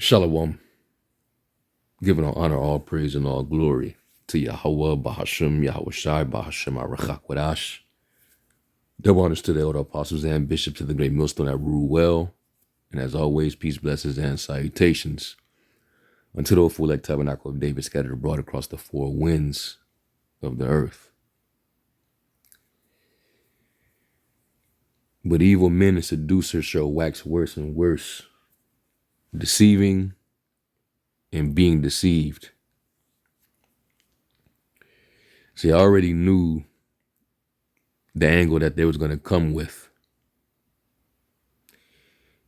Shalom, giving all honor, all praise, and all glory to Yahweh, Bahashem, Yahweh Shai, Bahashem, Arachak Wadash. Double honors to the elder apostles and bishops of the great millstone that rule well. And as always, peace, blessings, and salutations unto the full like tabernacle of David scattered abroad across the four winds of the earth. But evil men and seducers shall wax worse and worse, deceiving and being deceived. See, I already knew the angle that they was going to come with.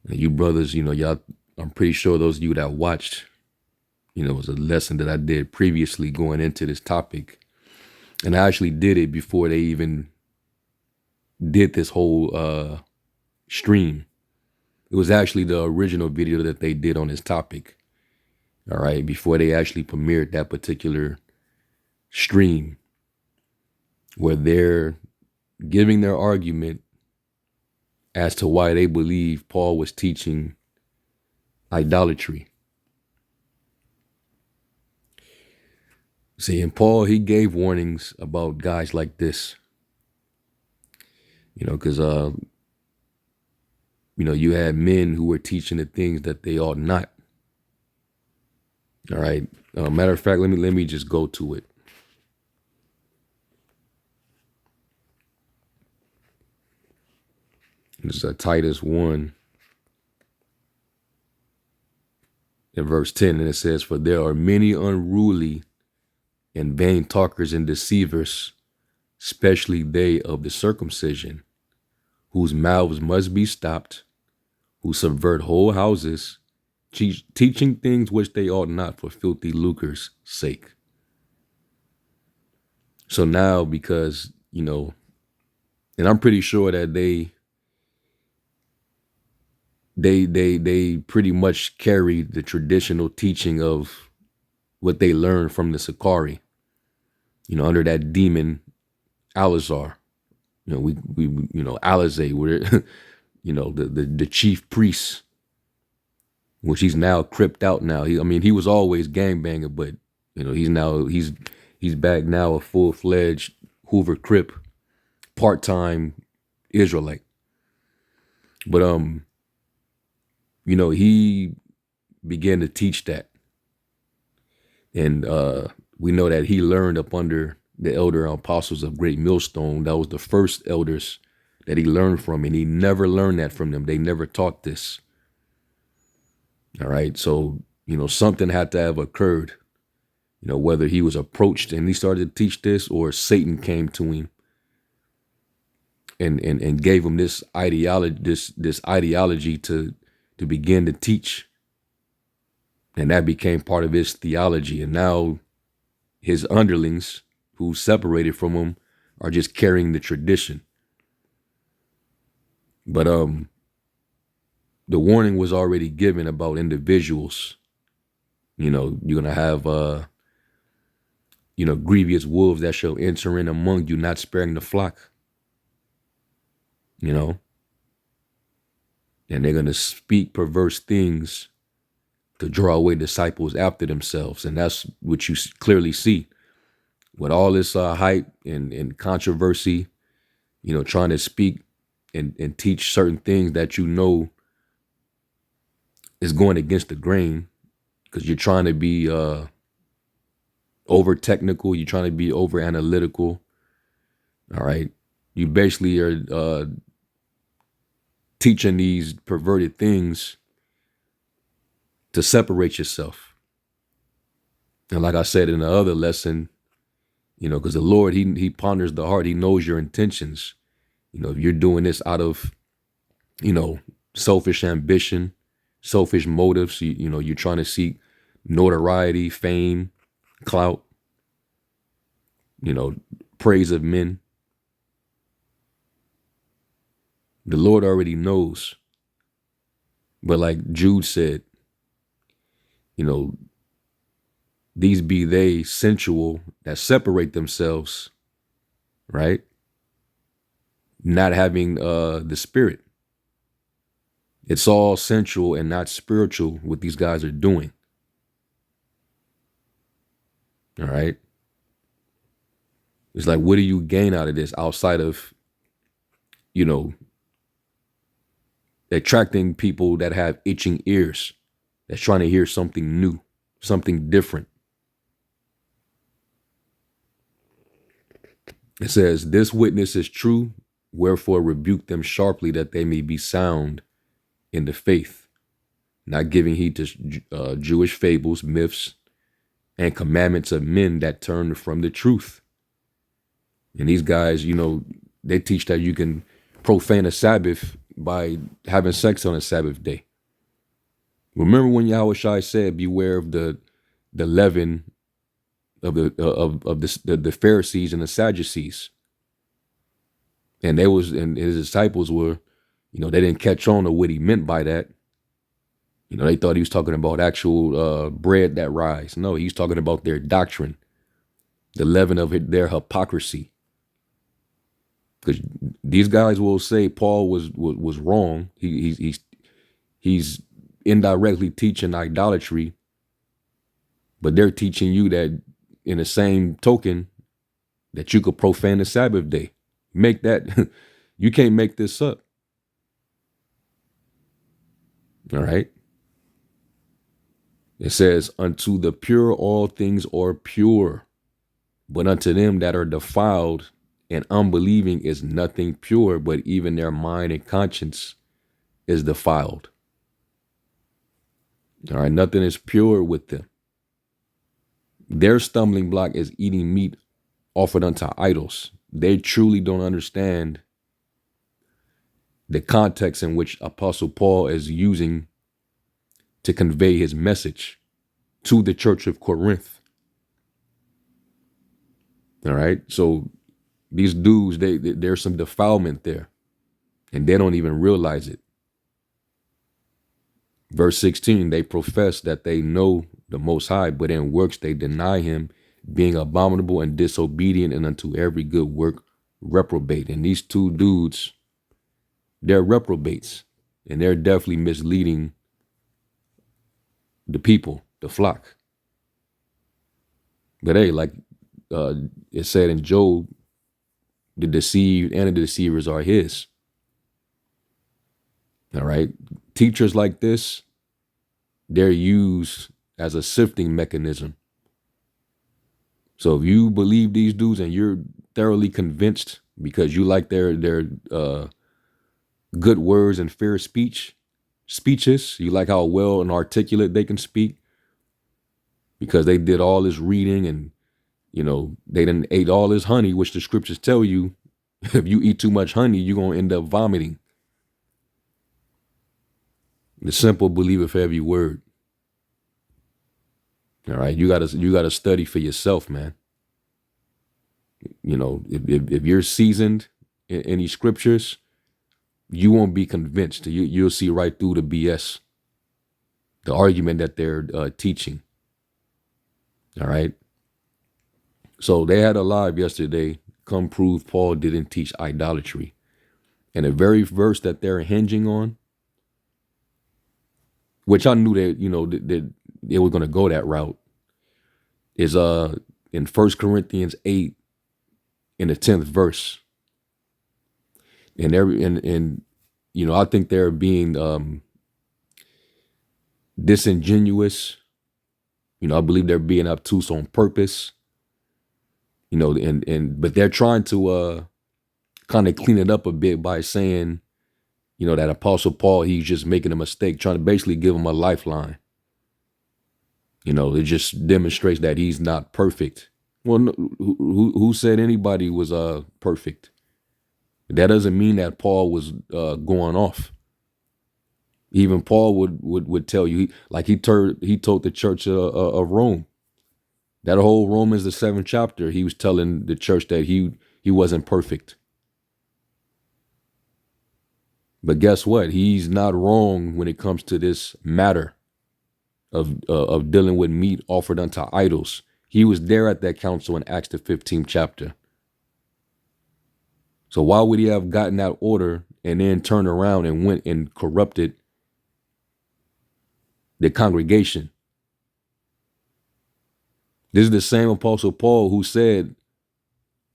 And you brothers, y'all, I'm pretty sure those of you that watched, it was a lesson that I did previously going into this topic. And I actually did it before they even did this whole stream. It was actually the original video that they did on this topic. All right, before they actually premiered that particular stream where they're giving their argument as to why they believe Paul was teaching idolatry. See, and Paul, he gave warnings about guys like this, because, you had men who were teaching the things that they ought not. All right. Matter of fact, let me just go to it. This is Titus 1 in verse 10, and it says, "For there are many unruly and vain talkers and deceivers, especially they of the circumcision, whose mouths must be stopped, who subvert whole houses, teaching things which they ought not for filthy lucre's sake." So now, because, and I'm pretty sure that they pretty much carry the traditional teaching of what they learned from the Sakari, under that demon Alazar. We Alizé, where the chief priest, which he's now cripped out now. He was always gangbanger, but he's back now, a full-fledged Hoover Crip, part-time Israelite. But he began to teach that. And we know that he learned up under the elder apostles of Great Millstone. That was the first elders that he learned from, and he never learned that from them. They never taught this. All right. So, something had to have occurred, whether he was approached and he started to teach this, or Satan came to him and gave him this ideology, this ideology to begin to teach. And that became part of his theology. And now his underlings, who separated from him, are just carrying the tradition. But the warning was already given about individuals. You're going to have, grievous wolves that shall enter in among you, not sparing the flock. And they're going to speak perverse things to draw away disciples after themselves. And that's what you clearly see with all this hype and controversy, trying to speak and teach certain things that is going against the grain, because you're trying to be over technical. You're trying to be over analytical. All right. You basically are teaching these perverted things to separate yourself. And like I said in the other lesson, because the Lord, he ponders the heart. He knows your intentions. If you're doing this out of, selfish ambition, selfish motives, you're trying to seek notoriety, fame, clout, praise of men. The Lord already knows. But like Jude said, these be they sensual that separate themselves, right? Not having the spirit. It's all sensual and not spiritual what these guys are doing. All right. It's like, what do you gain out of this outside of, you know, attracting people that have itching ears, that's trying to hear something new, something different. It says, this witness is true, wherefore rebuke them sharply that they may be sound in the faith, not giving heed to Jewish fables, myths, and commandments of men that turn from the truth. And these guys, they teach that you can profane a Sabbath by having sex on a Sabbath day. Remember when Yahushua said, beware of the leaven of the Pharisees and the Sadducees. And his disciples were, they didn't catch on to what he meant by that. They thought he was talking about actual bread that rise. No, he's talking about their doctrine, the leaven of their hypocrisy. Because these guys will say Paul was wrong. He's indirectly teaching idolatry, but they're teaching you that in the same token that you could profane the Sabbath day. Make that, you can't make this up. All right. It says, unto the pure all things are pure, but unto them that are defiled and unbelieving is nothing pure, but even their mind and conscience is defiled. All right, nothing is pure with them. Their stumbling block is eating meat offered unto idols. They truly don't understand the context in which Apostle Paul is using to convey his message to the church of Corinth. All right, so these dudes, there's some defilement there, and they don't even realize it. Verse 16, they profess that they know the Most High, but in works they deny him, being abominable and disobedient, and unto every good work reprobate. And these two dudes, they're reprobates, and they're definitely misleading the people, the flock. But hey, like it said in Job, the deceived and the deceivers are his. All right. Teachers like this, they're used as a sifting mechanism. So if you believe these dudes and you're thoroughly convinced because you like their good words and fair speeches, you like how well and articulate they can speak because they did all this reading and, they done ate all this honey, which the scriptures tell you, if you eat too much honey, you're going to end up vomiting. The simple believeth every word. All right, you gotta study for yourself, man. If you're seasoned in these scriptures, you won't be convinced. You'll see right through the BS, the argument that they're teaching. All right. So they had a live yesterday. Come prove Paul didn't teach idolatry, and the very verse that they're hinging on, which I knew that they were going to go that route, is in 1 Corinthians 8 in the 10th verse. And I think they're being disingenuous. I believe they're being obtuse on purpose. But they're trying to kind of clean it up a bit by saying, that Apostle Paul, he's just making a mistake, trying to basically give him a lifeline. It just demonstrates that he's not perfect. Well, who said anybody was perfect? That doesn't mean that Paul was going off. Even Paul would tell you, he told the church of Rome, that whole Romans the 7th chapter, he was telling the church that he wasn't perfect. But guess what? He's not wrong when it comes to this matter of dealing with meat offered unto idols. He was there at that council in Acts the 15th chapter. So why would he have gotten that order and then turned around and went and corrupted the congregation. This is the same Apostle Paul who said,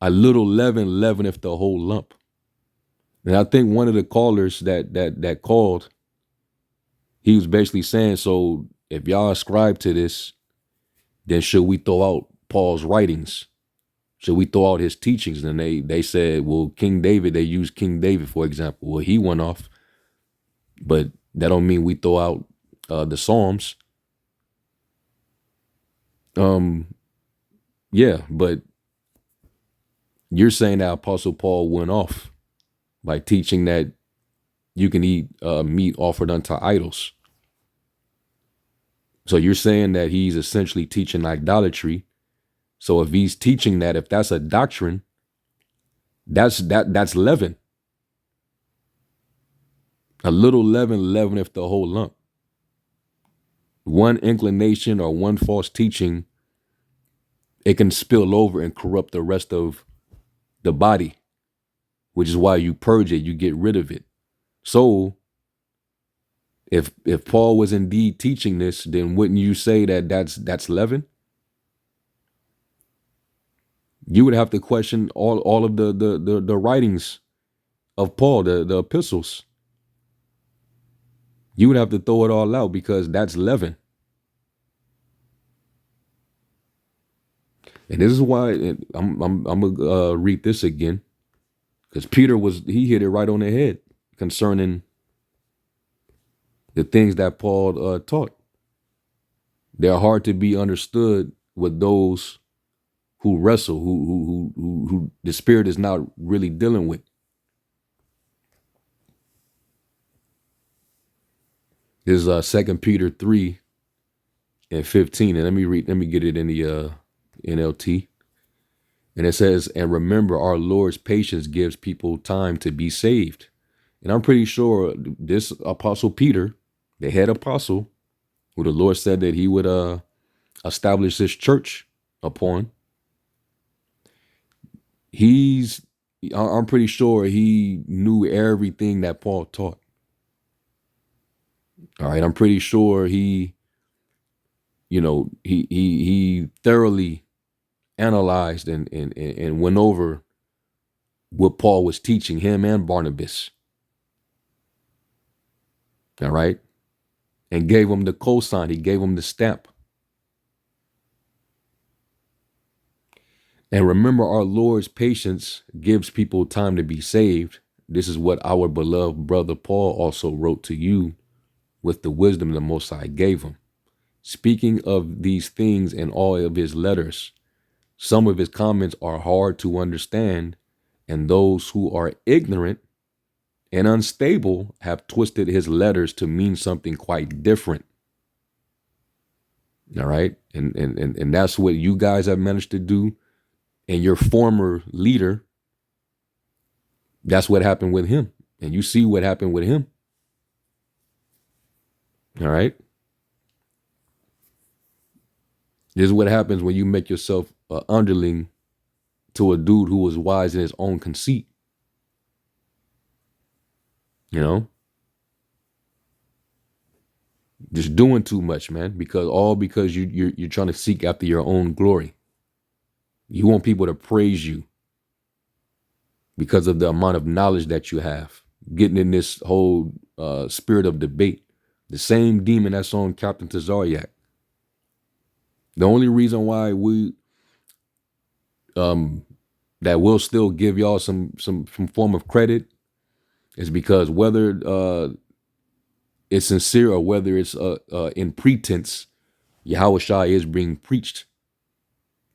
"A little leaven leaveneth the whole lump." And I think one of the callers that called, he was basically saying, so if y'all ascribe to this, then should we throw out Paul's writings? Should we throw out his teachings? And they said, well, King David, they used King David, for example. Well, he went off, but that don't mean we throw out the Psalms. Yeah, but you're saying that Apostle Paul went off by teaching that you can eat meat offered unto idols. So you're saying that he's essentially teaching idolatry. So if he's teaching that, if that's a doctrine, that's leaven. A little leaven leaveneth the whole lump. One inclination or one false teaching, it can spill over and corrupt the rest of the body, which is why you purge it, you get rid of it. So if Paul was indeed teaching this, then wouldn't you say that that's leaven? You would have to question all of the writings of Paul, the epistles. You would have to throw it all out because that's leaven. And this is why I'm gonna read this again, because Peter he hit it right on the head concerning the things that Paul taught. They're hard to be understood with those who wrestle, who the Spirit is not really dealing with. This is 2 Peter 3:15, and let me get it in the NLT. And it says, "And remember, our Lord's patience gives people time to be saved." And I'm pretty sure this Apostle Peter, the head apostle, who the Lord said that he would establish this church upon, I'm pretty sure he knew everything that Paul taught. All right, I'm pretty sure he thoroughly analyzed and went over what Paul was teaching him and Barnabas. All right, and gave him the cosign. He gave him the stamp. And remember, our Lord's patience gives people time to be saved. This is what our beloved brother Paul also wrote to you with the wisdom the Most High gave him. Speaking of these things in all of his letters, some of his comments are hard to understand, and those who are ignorant and unstable have twisted his letters to mean something quite different. All right. And that's what you guys have managed to do. And your former leader, that's what happened with him. And you see what happened with him. All right. This is what happens when you make yourself an underling to a dude who was wise in his own conceit. You know, just doing too much, man, because you're trying to seek after your own glory. You want people to praise you because of the amount of knowledge that you have, getting in this whole spirit of debate. The same demon that's on Captain Tazariak. The only reason why we that will still give y'all some form of credit is because whether it's sincere or whether it's in pretense, Yahweh Shai is being preached.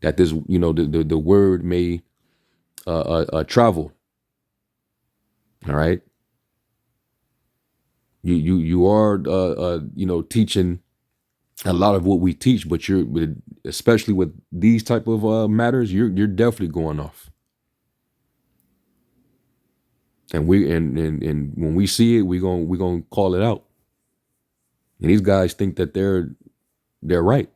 That this, the word may travel. All right. You are teaching a lot of what we teach, but especially with these type of matters, you're definitely going off. And when we see it, we're gonna call it out. And these guys think that they're right.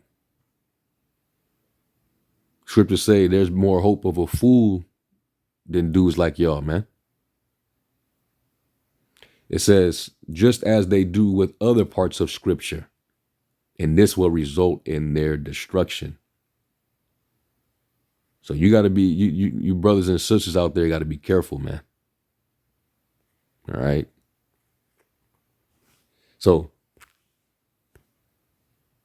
Scriptures say there's more hope of a fool than dudes like y'all, man. It says, just as they do with other parts of Scripture. and this will result in their destruction. So you got to be, you brothers and sisters out there got to be careful, man. All right. So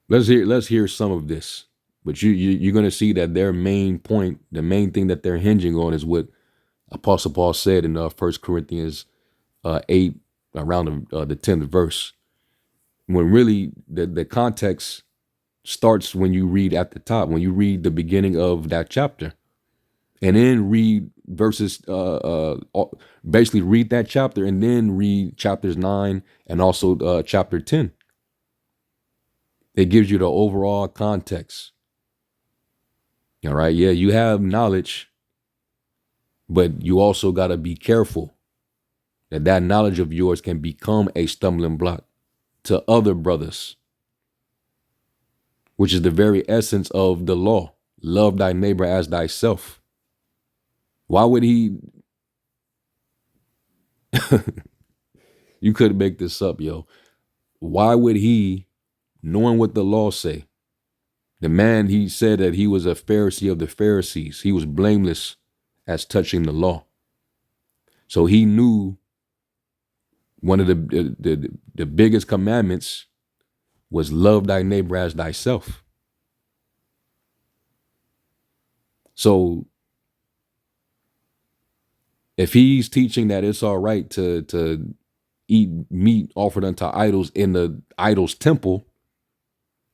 let's hear some of this. But you're going to see that their main point, the main thing that they're hinging on, is what Apostle Paul said in 1 Corinthians 8, around the 10th verse. When really the context starts when you read at the top, when you read the beginning of that chapter, and then read verses, basically read that chapter, and then read chapters 9 and also chapter 10. It gives you the overall context. All right. Yeah, you have knowledge, but you also got to be careful that knowledge of yours can become a stumbling block to other brothers, which is the very essence of the law. Love thy neighbor as thyself. Why would he? You couldn't make this up, yo. Why would he, knowing what the law say, the man, he said that he was a Pharisee of the Pharisees. He was blameless as touching the law. So he knew one of the biggest commandments was love thy neighbor as thyself. So if he's teaching that it's all right to eat meat offered unto idols in the idol's temple,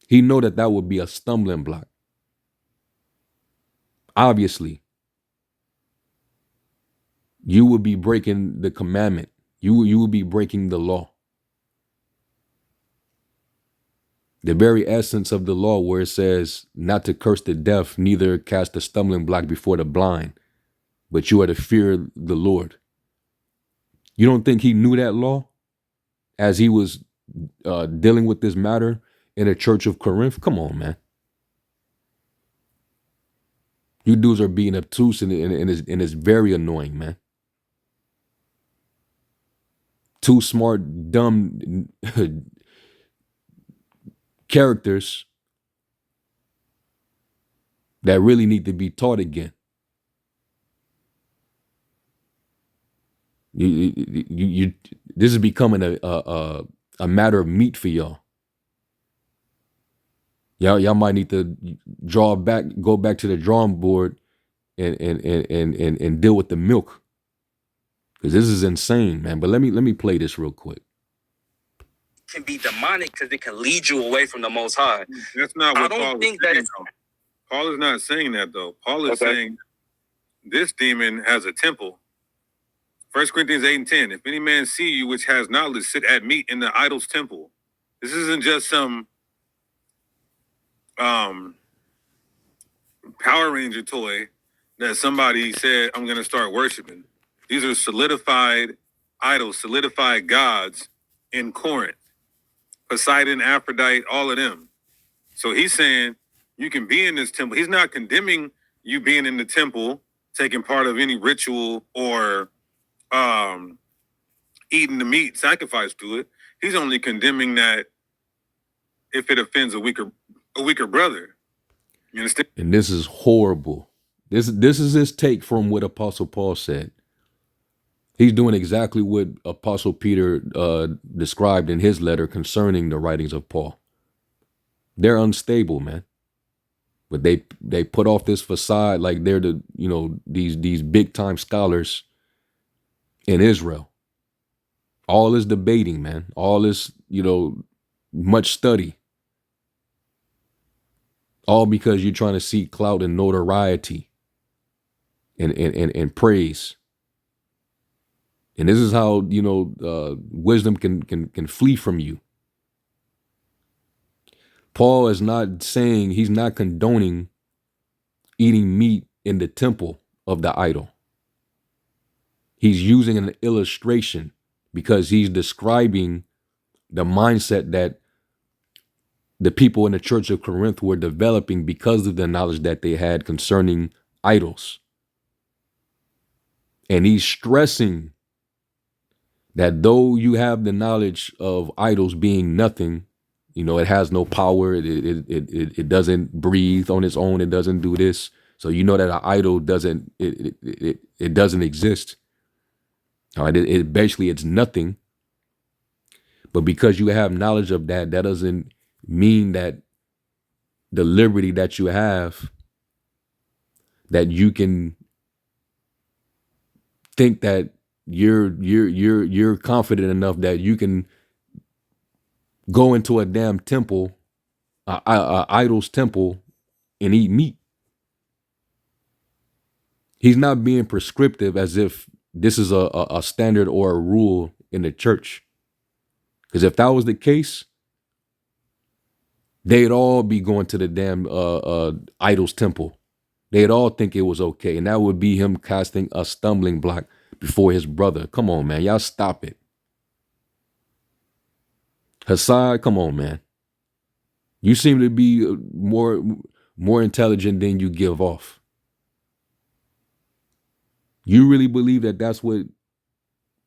he know that would be a stumbling block. Obviously, you would be breaking the commandment. You would be breaking the law. The very essence of the law, where it says not to curse the deaf, neither cast a stumbling block before the blind, but you are to fear the Lord. You don't think he knew that law as he was dealing with this matter in the church of Corinth? Come on, man. You dudes are being obtuse, and it's very annoying, man. Two smart, dumb characters that really need to be taught again. You this is becoming a matter of meat for y'all. Y'all might need to go back to the drawing board and deal with the milk, because this is insane, man. But let me play this real quick. Can be demonic because it can lead you away from the Most High. That's not what Paul is saying. Paul is not saying that, though. Paul is saying this demon has a temple. 1 Corinthians 8 and 10. If any man see you which has knowledge sit at meat in the idol's temple. This isn't just some Power Ranger toy that somebody said, I'm going to start worshiping. These are solidified idols, solidified gods in Corinth. Poseidon, Aphrodite, all of them. So he's saying you can be in this temple. He's not condemning you being in the temple, taking part of any ritual or eating the meat sacrificed to it. He's only condemning that if it offends a weaker brother. You understand? And this is horrible. This is his take from what Apostle Paul said. He's doing exactly what Apostle Peter described in his letter concerning the writings of Paul. They're unstable, man. But they put off this facade like they're these big time scholars in Israel. All is debating, man. All is, much study. All because you're trying to seek clout and notoriety and praise. And this is how, wisdom can flee from you. Paul is not saying, he's not condoning eating meat in the temple of the idol. He's using an illustration because he's describing the mindset that the people in the church of Corinth were developing because of the knowledge that they had concerning idols. And he's stressing that though you have the knowledge of idols being nothing, You know, it has no power. It doesn't breathe on its own. It doesn't do this. So you know that an idol doesn't it doesn't exist. All right, it basically it's nothing. But because you have knowledge of that, that doesn't mean that the liberty that you have, that you can think that you're confident enough that you can go into a damn temple, a idol's temple, and eat meat. He's not being prescriptive as if this is a standard or a rule in the church. Because if that was the case, they'd all be going to the damn idol's temple. They'd all think it was okay. And that would be him casting a stumbling block before his brother. Come on, man. Y'all stop it. Hassan, come on, man. You seem to be more intelligent than you give off. You really believe that that's what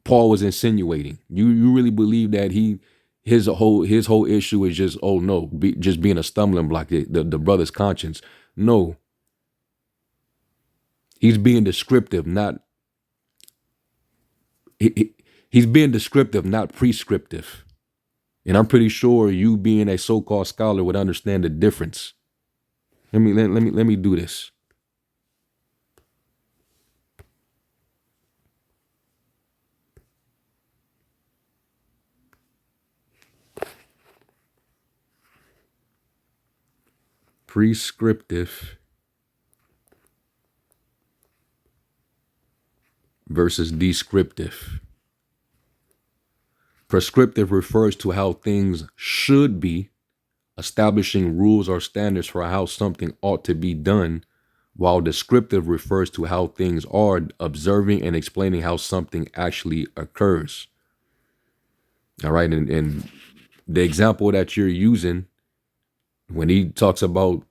Paul was insinuating? You really believe that his whole issue is just, oh no, just being a stumbling block, the brother's conscience? No. He's being descriptive, not he's being descriptive, not prescriptive. And I'm pretty sure you, being a so-called scholar, would understand the difference. Let me do this. Prescriptive versus descriptive. Prescriptive refers to how things should be, establishing rules or standards for how something ought to be done, while descriptive refers to how things are, observing and explaining how something actually occurs. All right, and the example that you're using when he talks about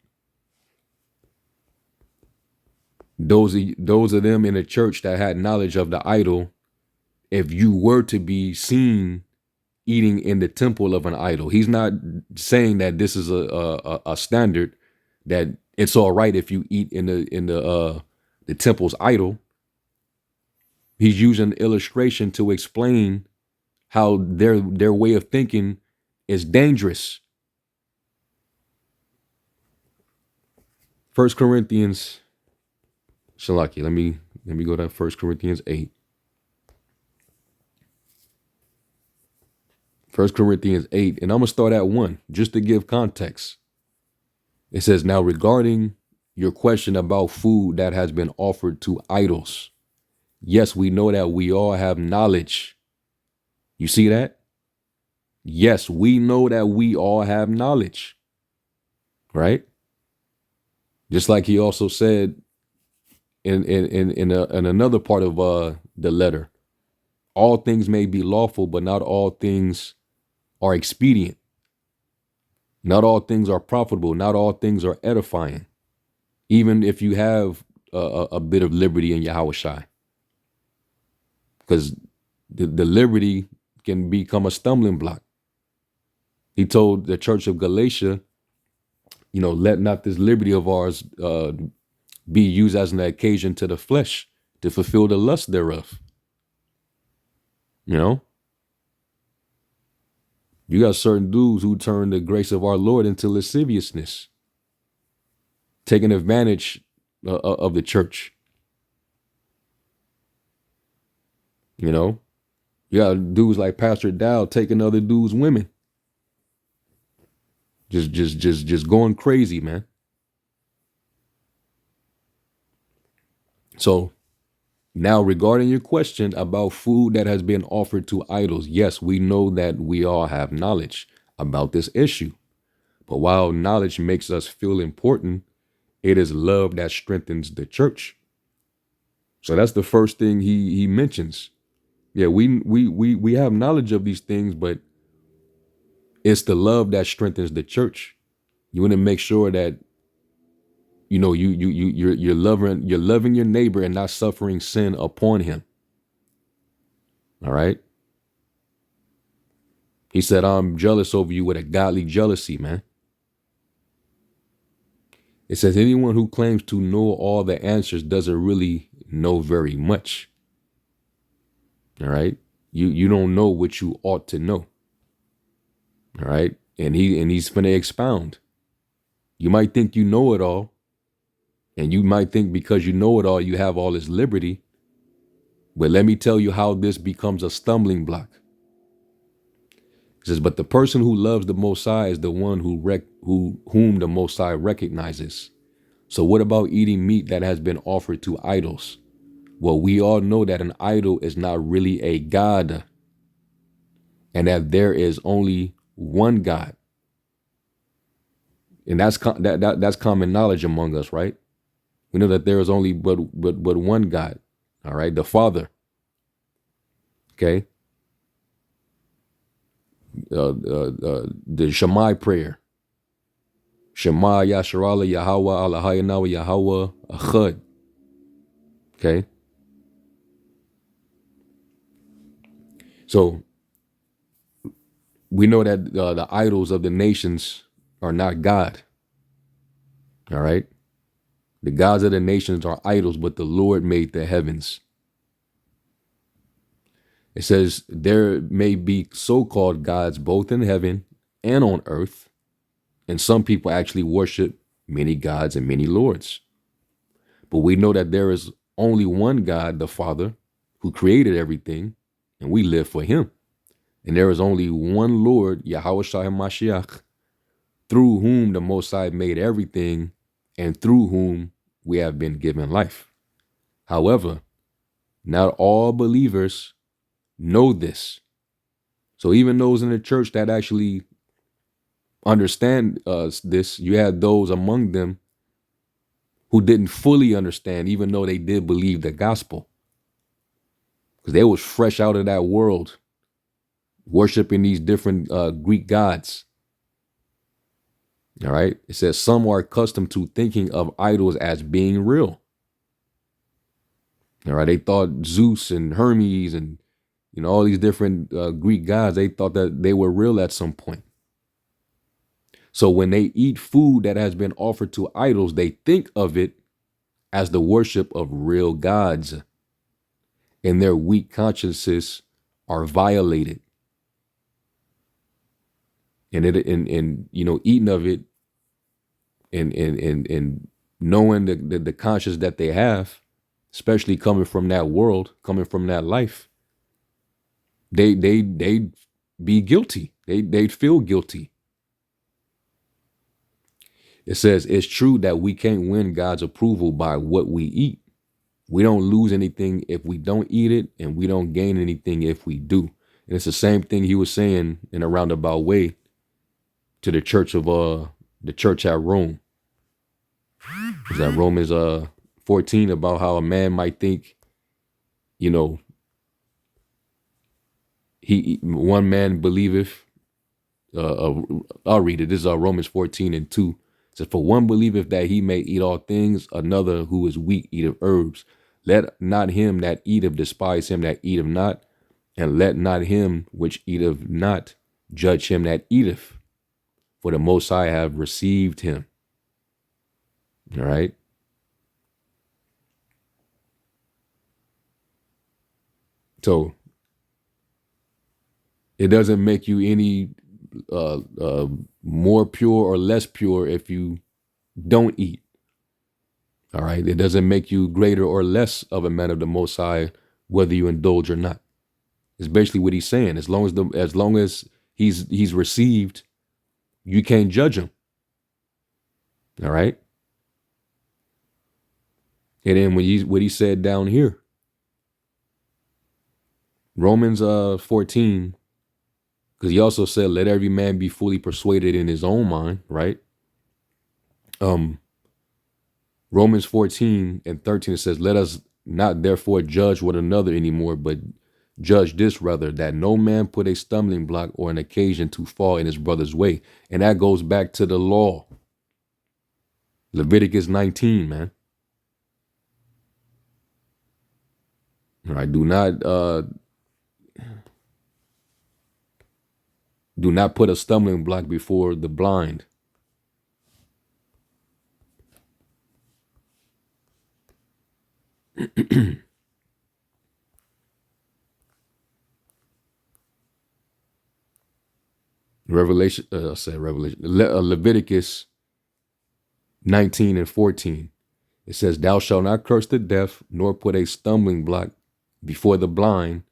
those of them in the church that had knowledge of the idol, if you were to be seen eating in the temple of an idol, he's not saying that this is a standard, that it's all right if you eat in the temple's idol. He's using illustration to explain how their way of thinking is dangerous. 1 Corinthians, Shalaki, let me go to 1 Corinthians 8. 1 Corinthians 8, and I'm going to start at 1, just to give context. It says, now regarding your question about food that has been offered to idols, yes, we know that we all have knowledge. You see that? Yes, we know that we all have knowledge, right? Just like he also said in another part of the letter, all things may be lawful, but not all things are expedient. Not all things are profitable. Not all things are edifying. Even if you have a bit of liberty in Yahushai, because the liberty can become a stumbling block. He told the church of Galatia, you know, let not this liberty of ours be used as an occasion to the flesh to fulfill the lust thereof. You know, you got certain dudes who turn the grace of our Lord into lasciviousness, taking advantage of the church. You know, you got dudes like Pastor Dow taking other dudes' women. Just going crazy, man. So now, regarding your question about food that has been offered to idols, yes, we know that we all have knowledge about this issue. But while knowledge makes us feel important, it is love that strengthens the church. So that's the first thing he mentions. Yeah, we have knowledge of these things, but it's the love that strengthens the church. You want to make sure that, you know, you're loving your neighbor and not suffering sin upon him. All right. He said, I'm jealous over you with a godly jealousy, man. It says anyone who claims to know all the answers doesn't really know very much. All right. You don't know what you ought to know. All right. And he's going to expound. You might think you know it all. And you might think because you know it all, you have all this liberty. But let me tell you how this becomes a stumbling block. It says, but the person who loves the Most High is the one whom the Most High recognizes. So what about eating meat that has been offered to idols? Well, we all know that an idol is not really a god, and that there is only one God. And that's that's common knowledge among us, right? We know that there is only but one God. All right, the Father. Okay. The Shammai prayer. Shema Yasharala Yahweh Allahayanawa Yahweh Achad. Okay. So we know that the idols of the nations are not God. All right. The gods of the nations are idols, but the Lord made the heavens. It says there may be so-called gods both in heaven and on earth. And some people actually worship many gods and many lords. But we know that there is only one God, the Father, who created everything, and we live for him. And there is only one Lord, Yahweh Shai Mashiach, through whom the Most High made everything and through whom we have been given life. However, not all believers know this. So even those in the church that actually understand this, you had those among them who didn't fully understand, even though they did believe the gospel. Because they was fresh out of that world, worshiping these different Greek gods. All right. It says some are accustomed to thinking of idols as being real. All right. They thought Zeus and Hermes and, all these different Greek gods, they thought that they were real at some point. So when they eat food that has been offered to idols, they think of it as the worship of real gods. And their weak consciences are violated. And eating of it and knowing the conscience that they have, especially coming from that world, coming from that life, they'd be guilty. They'd feel guilty. It says it's true that we can't win God's approval by what we eat. We don't lose anything if we don't eat it, and we don't gain anything if we do. And it's the same thing he was saying in a roundabout way to the church at Rome. Is that Romans 14 about how a man might think, one man believeth. I'll read it. This is Romans 14:2. It says, for one believeth that he may eat all things, another who is weak eateth herbs. Let not him that eateth despise him that eateth not, and let not him which eateth not judge him that eateth. For the Most High have received him. All right. So it doesn't make you any more pure or less pure if you don't eat. All right. It doesn't make you greater or less of a man of the Most High, whether you indulge or not. It's basically what he's saying. As long as he's received, you can't judge him. All right. And then what he said down here, Romans 14, because he also said, let every man be fully persuaded in his own mind, right? Romans 14:13, it says, let us not therefore judge one another anymore, but judge this rather, that no man put a stumbling block or an occasion to fall in his brother's way. And that goes back to the law. Leviticus 19, man. All right, do not Do not put a stumbling block before the blind. Leviticus 19 and 14. It says, thou shalt not curse the deaf, nor put a stumbling block before the blind,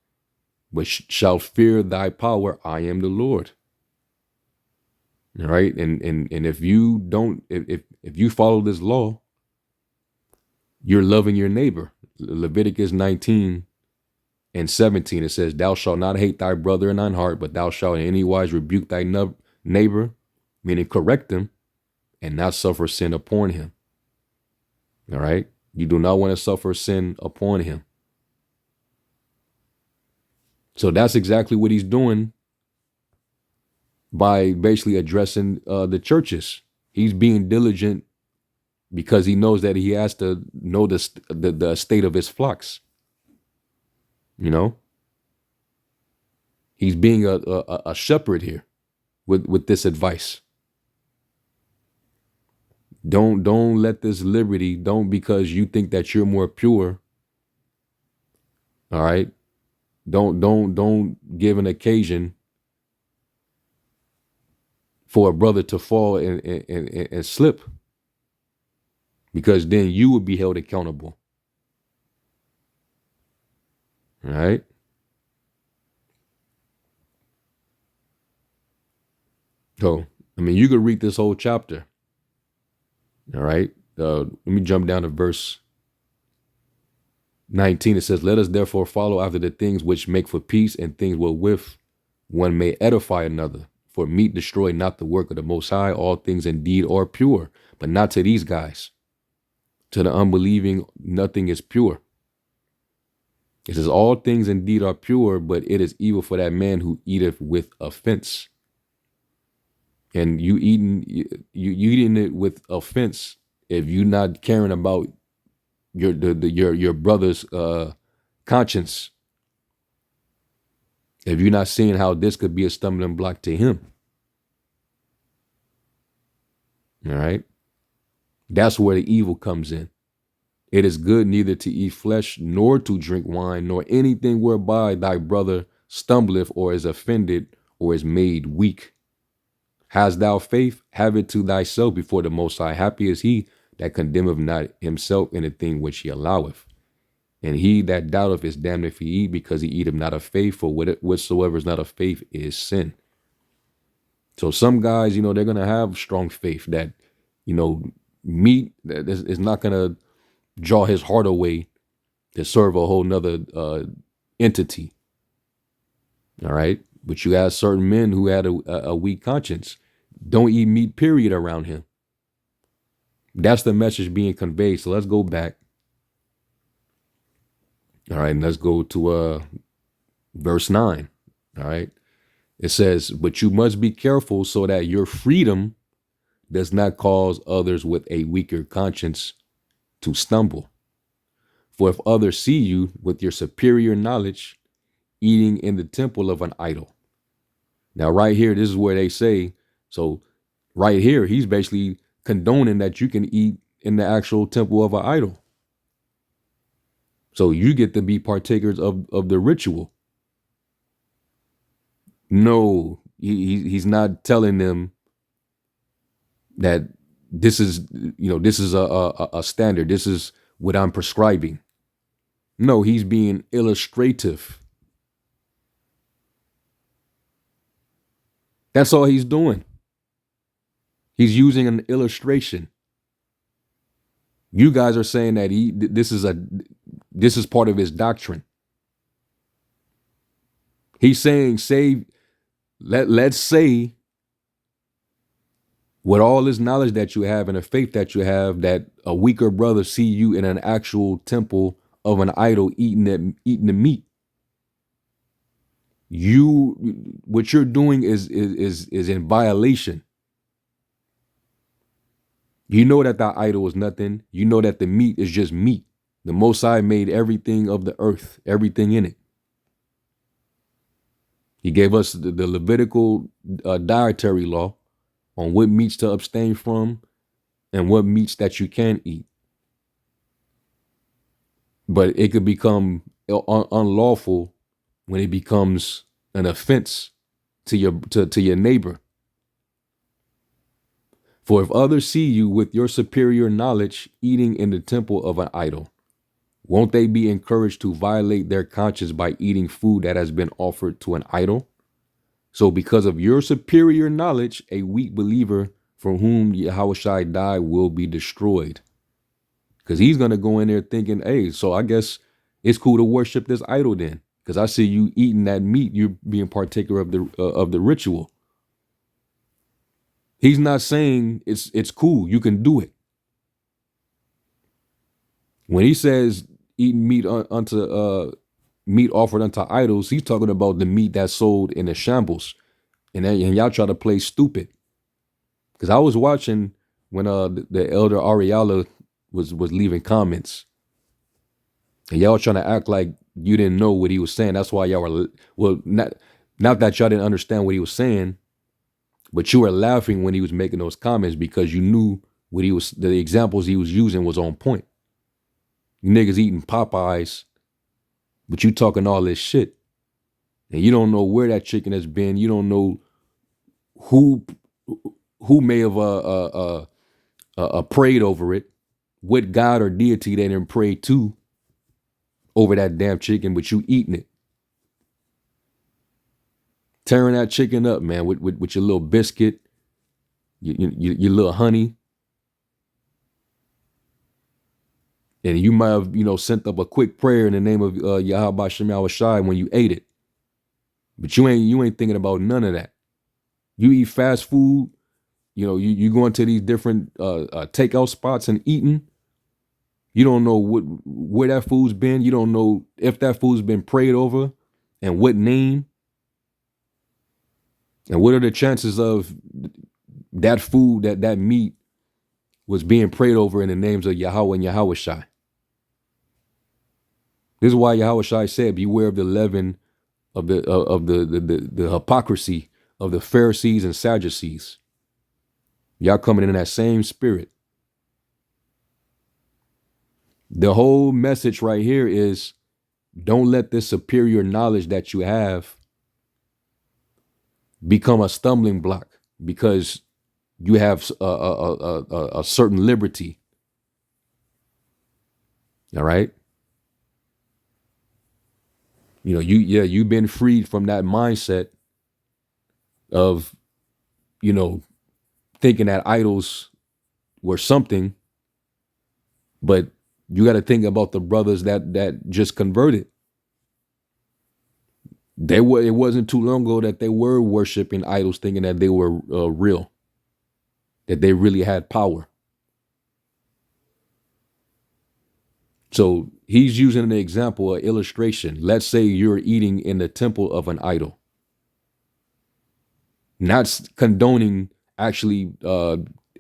but shalt fear thy power. I am the Lord. All right. And if you don't, if you follow this law, you're loving your neighbor. Leviticus 19 and 17, it says, thou shalt not hate thy brother in thine heart, but thou shalt in any wise rebuke thy neighbor, meaning correct him, and not suffer sin upon him. All right. You do not want to suffer sin upon him. So that's exactly what he's doing by basically addressing the churches. He's being diligent because he knows that he has to know the state of his flocks. You know, he's being a shepherd here with this advice. Don't let this liberty, don't because you think that you're more pure. All right. Don't give an occasion for a brother to fall and slip, because then you would be held accountable. All right. So, I mean, you could read this whole chapter. All right. Let me jump down to verse 19. It says, let us therefore follow after the things which make for peace and things wherewith one may edify another. For meat destroy not the work of the Most High. All things indeed are pure, but not to these guys. To the unbelieving, nothing is pure. It says, all things indeed are pure, but it is evil for that man who eateth with offense. And you eating it with offense if you're not caring about your brother's conscience. If you're not seeing how this could be a stumbling block to him. All right. That's where the evil comes in. It is good neither to eat flesh, nor to drink wine, nor anything whereby thy brother stumbleth, or is offended, or is made weak. Hast thou faith? Have it to thyself before the Most High. Happy is he that condemneth not himself in a thing which he alloweth. And he that doubteth is damned if he eat, because he eateth not of faith, for whatsoever is not of faith is sin. So some guys, they're going to have strong faith that, meat is not going to draw his heart away to serve a whole nother entity. All right. But you have certain men who had a weak conscience. Don't eat meat, period, around him. That's the message being conveyed. So let's go back. All right. And let's go to verse 9. All right. It says, but you must be careful so that your freedom does not cause others with a weaker conscience to stumble. For if others see you with your superior knowledge eating in the temple of an idol. Now, right here, this is where they say, so right here, he's basically condoning that you can eat in the actual temple of an idol. So you get to be partakers of the ritual. No, he's not telling them that this is, this is a standard. This is what I'm prescribing. No, he's being illustrative. That's all he's doing. He's using an illustration. You guys are saying that this is part of his doctrine. He's saying, let's say, with all this knowledge that you have and the faith that you have, that a weaker brother see you in an actual temple of an idol eating the meat. What you're doing is in violation. You know that the idol is nothing. You know that the meat is just meat. The Most High made everything of the earth, everything in it. He gave us the Levitical dietary law on what meats to abstain from and what meats that you can eat. But it could become unlawful when it becomes an offense to your neighbor. For if others see you with your superior knowledge eating in the temple of an idol, won't they be encouraged to violate their conscience by eating food that has been offered to an idol? So because of your superior knowledge, a weak believer for whom Yahushua died will be destroyed. Because he's going to go in there thinking, hey, so I guess it's cool to worship this idol then. Because I see you eating that meat, you're being partaker of the ritual. He's not saying it's cool, you can do it. When he says eating meat meat offered unto idols, he's talking about the meat that's sold in the shambles. And y'all try to play stupid. Because I was watching when the elder Ariala was leaving comments. And y'all trying to act like you didn't know what he was saying. That's why y'all were, well, not that y'all didn't understand what he was saying, but you were laughing when he was making those comments because you knew what the examples he was using was on point. You niggas eating Popeyes, but you talking all this shit. And you don't know where that chicken has been. You don't know who may have prayed over it, what God or deity they didn't pray to over that damn chicken, but you eating it. Tearing that chicken up, man, with your little biscuit, your little honey. And you might have, sent up a quick prayer in the name of Yahweh Shem Yahushai when you ate it. But you ain't thinking about none of that. You eat fast food, you go into these different takeout spots and eating. You don't know where that food's been. You don't know if that food's been prayed over and what name. And what are the chances of that food, that meat was being prayed over in the names of Yahweh and Yahushai? This is why Yahushai said, beware of the leaven of the hypocrisy of the Pharisees and Sadducees. Y'all coming in that same spirit. The whole message right here is don't let this superior knowledge that you have become a stumbling block because you have a certain liberty. All right. You've been freed from that mindset of, thinking that idols were something, but you got to think about the brothers that just converted. It wasn't too long ago that they were worshiping idols, thinking that they were real, that they really had power. So he's using an example, an illustration. Let's say you're eating in the temple of an idol. Not condoning actually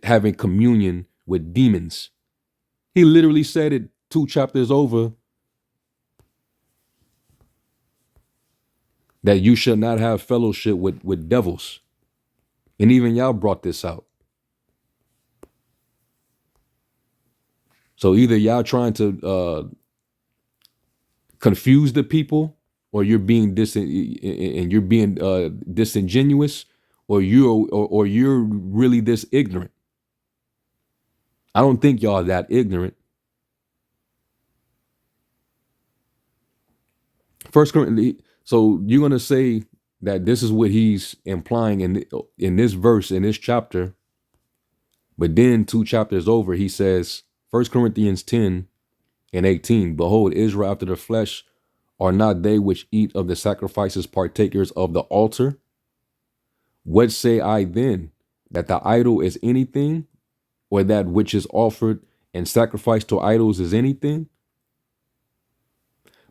having communion with demons. He literally said it 2 chapters over that you should not have fellowship with devils. And even y'all brought this out. So either y'all trying to confuse the people, or you're being disingenuous, or you're really this ignorant. I don't think y'all are that ignorant. First Corinthians. So you're gonna say that this is what he's implying in this verse, in this chapter, but then 2 chapters over, he says, 1 Corinthians 10:18, behold, Israel after the flesh are not they which eat of the sacrifices partakers of the altar? What say I then? That the idol is anything, or that which is offered and sacrificed to idols is anything?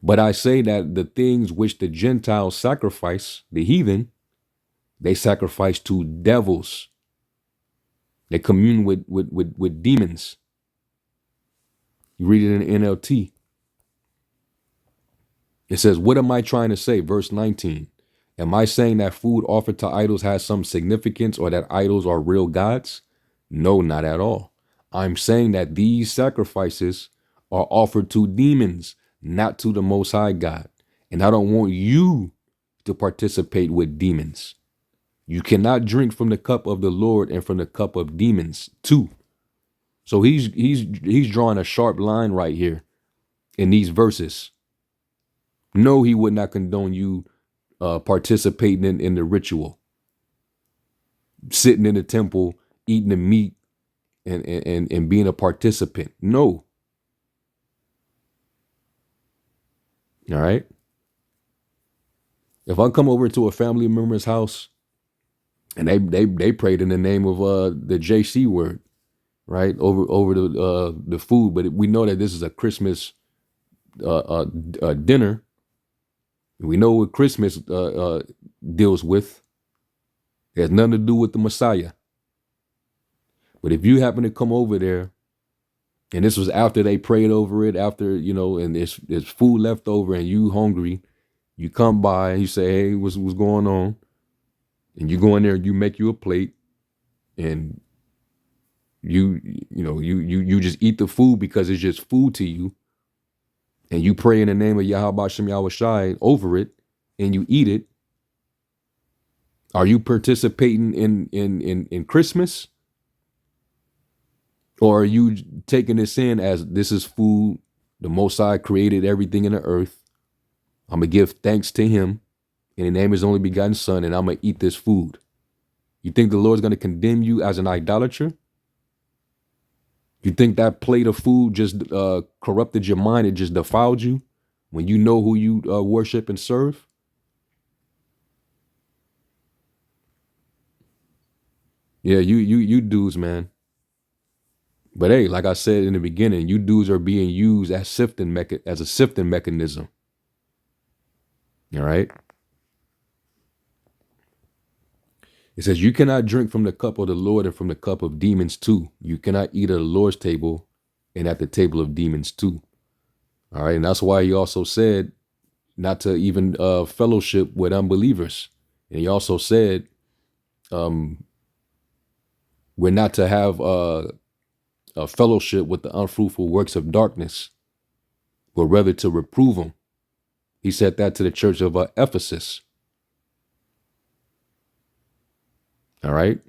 But I say that the things which the Gentiles sacrifice, the heathen, they sacrifice to devils. They commune with demons. You read it in NLT. It says, what am I trying to say? Verse 19. Am I saying that food offered to idols has some significance or that idols are real gods? No, not at all. I'm saying that these sacrifices are offered to demons, not to the Most High God. And I don't want you to participate with demons. You cannot drink from the cup of the Lord and from the cup of demons too. So he's drawing a sharp line right here in these verses. No, he would not condone you participating in the ritual, sitting in the temple, eating the meat, and being a participant. No. All right. If I come over to a family member's house and they prayed in the name of the JC word, right, over the food, but we know that this is a Christmas dinner. We know what Christmas deals with. It has nothing to do with the Messiah. But if you happen to come over there, and this was after they prayed over it, after, and there's food left over and you hungry, you come by and you say, hey, what's going on? And you go in there and you make you a plate and you just eat the food because it's just food to you. And you pray in the name of Yahweh Shem Yahweh Shai over it and you eat it. Are you participating in Christmas? Or are you taking this in as this is food? The Most High created everything in the earth. I'm going to give thanks to him in the name of his only begotten son, and I'm going to eat this food. You think the Lord's going to condemn you as an idolater? You think that plate of food just corrupted your mind? It just defiled you when you know who you worship and serve? Yeah, you dudes, man. But hey, like I said in the beginning, you dudes are being used as a sifting mechanism. All right. It says you cannot drink from the cup of the Lord and from the cup of demons too. You cannot eat at the Lord's table and at the table of demons too. All right. And that's why he also said not to even fellowship with unbelievers. And he also said we're not to have a fellowship with the unfruitful works of darkness, but rather to reprove them. He said that to the church of Ephesus. All right.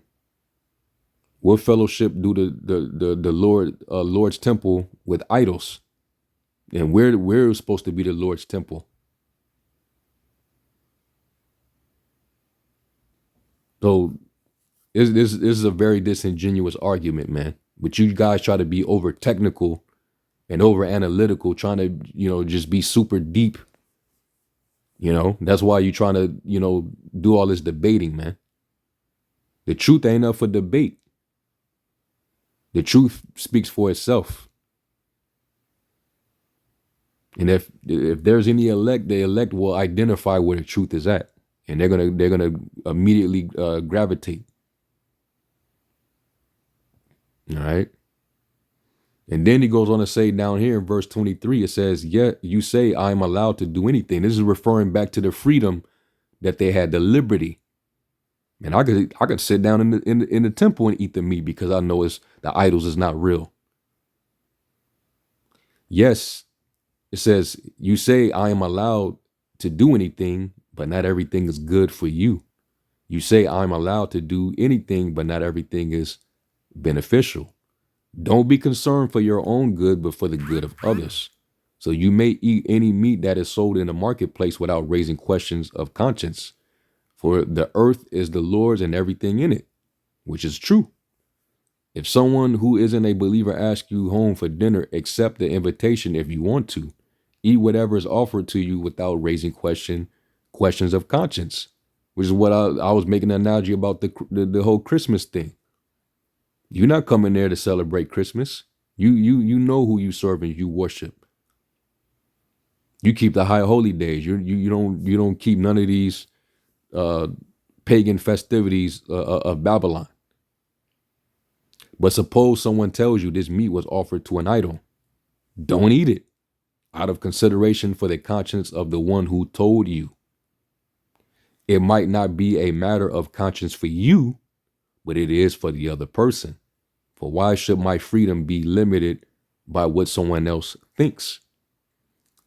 What fellowship do the Lord's temple with idols? And we're supposed to be the Lord's temple. So this is a very disingenuous argument, man. But you guys try to be over technical and over analytical, trying to, just be super deep. That's why you're trying to, do all this debating, man. The truth ain't up for debate. The truth speaks for itself. And if there's any elect, the elect will identify where the truth is at, and they're gonna immediately gravitate. All right. And then he goes on to say down here in verse 23, it says, "Yet you say I am allowed to do anything." This is referring back to the freedom that they had, the liberty. And I could sit down in the temple and eat the meat because I know the idols is not real. Yes, it says, you say I am allowed to do anything, but not everything is good for you. You say I'm allowed to do anything, but not everything is beneficial. Don't be concerned for your own good, but for the good of others. So you may eat any meat that is sold in the marketplace without raising questions of conscience. For the earth is the Lord's and everything in it, which is true. If someone who isn't a believer asks you home for dinner, accept the invitation if you want to. Eat whatever is offered to you without raising questions of conscience, which is what I was making an analogy about the whole Christmas thing. You're not coming there to celebrate Christmas. You know who you serve and you worship. You keep the high holy days. You don't keep none of these pagan festivities of Babylon. But suppose someone tells you this meat was offered to an idol. Don't eat it out of consideration for the conscience of the one who told you. it might not be a matter of conscience for you, but it is for the other person. For why should my freedom be limited by what someone else thinks?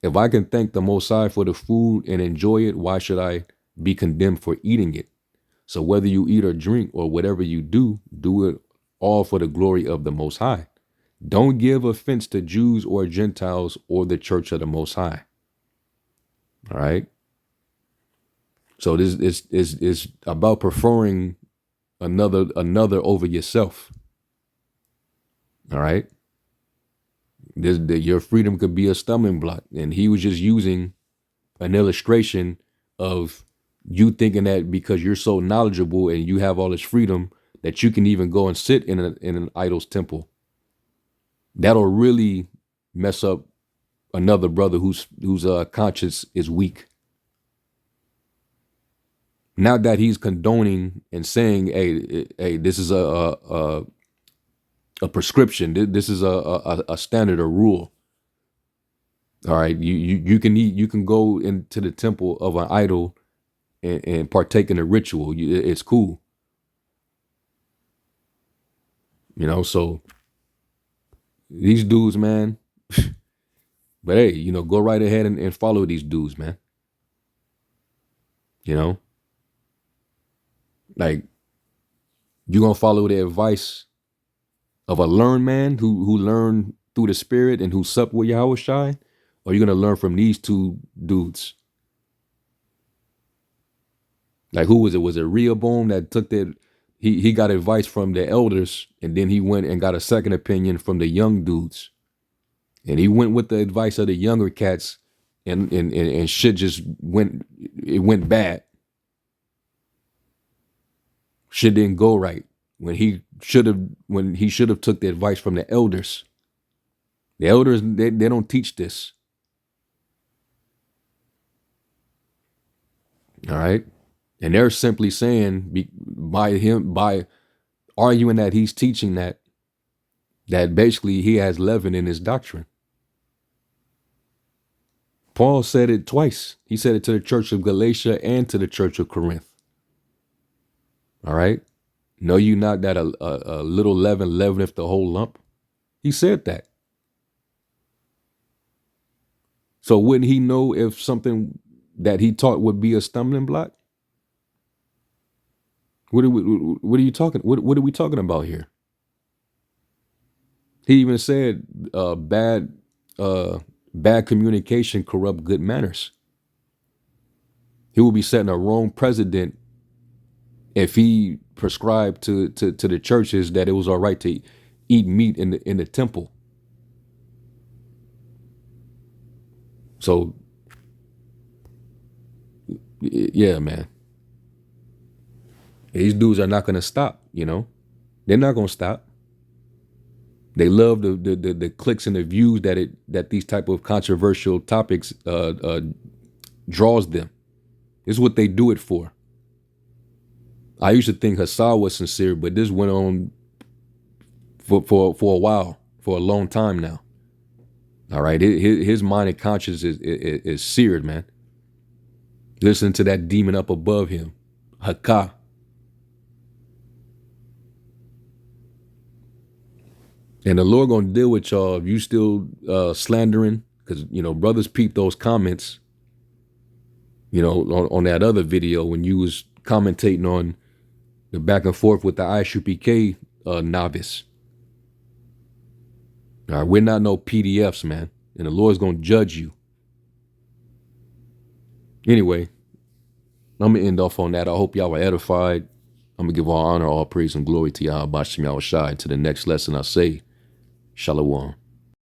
If I can thank the Most High for the food and enjoy it, why should I be condemned for eating it? So whether you eat or drink or whatever you do, do it all for the glory of the Most High. Don't give offense to Jews or Gentiles or the church of the Most High. All right. So this is about preferring another over yourself. All right. Your freedom could be a stumbling block. And he was just using an illustration of you thinking that because you're so knowledgeable and you have all this freedom that you can even go and sit in an idol's temple. That'll really mess up another brother whose conscience is weak. Not that he's condoning and saying, hey, this is a prescription. This is a standard, a rule. All right, you can go into the temple of an idol and partake in a ritual. It's cool. You know, so these dudes, man. But hey, you know, go right ahead and follow these dudes, man. You know, like you gonna follow the advice of a learned man who learned through the Spirit and who supped with Yahweh Shai, or you're gonna learn from these two dudes? Like who was it? Was it Rehoboam that took that? He got advice from the elders, and then he went and got a second opinion from the young dudes. And he went with the advice of the younger cats, and shit just went bad. Shit didn't go right when he should have took the advice from the elders. The elders, they don't teach this. All right. And they're simply saying by arguing that he's teaching that basically he has leaven in his doctrine. Paul said it twice. He said it to the church of Galatia and to the church of Corinth. All right. Know you not that a little leaven leaveneth the whole lump? He said that. So wouldn't he know if something that he taught would be a stumbling block? What are we talking about here? He even said bad communication corrupt good manners. He will be setting a wrong precedent if he prescribed to the churches that it was all right to eat meat in the temple. So yeah, man. These dudes are not gonna stop, you know. They're not gonna stop. They love the clicks and the views that these type of controversial topics draws them. This is what they do it for. I used to think Hassan was sincere, but this went on for a while, for a long time now. All right, his mind and conscience is seared, man. Listen to that demon up above him, Hakah. And the Lord gonna deal with y'all if you still slandering, because you know brothers peep those comments. You know, on that other video when you was commentating on the back and forth with the ISUPK novice. All right, we're not no PDFs, man, and the Lord's gonna judge you. Anyway, I'm gonna end off on that. I hope y'all were edified. I'm gonna give all honor, all praise, and glory to Yahweh Bashim Yahweh Shai. To the next lesson, I say, Shalom.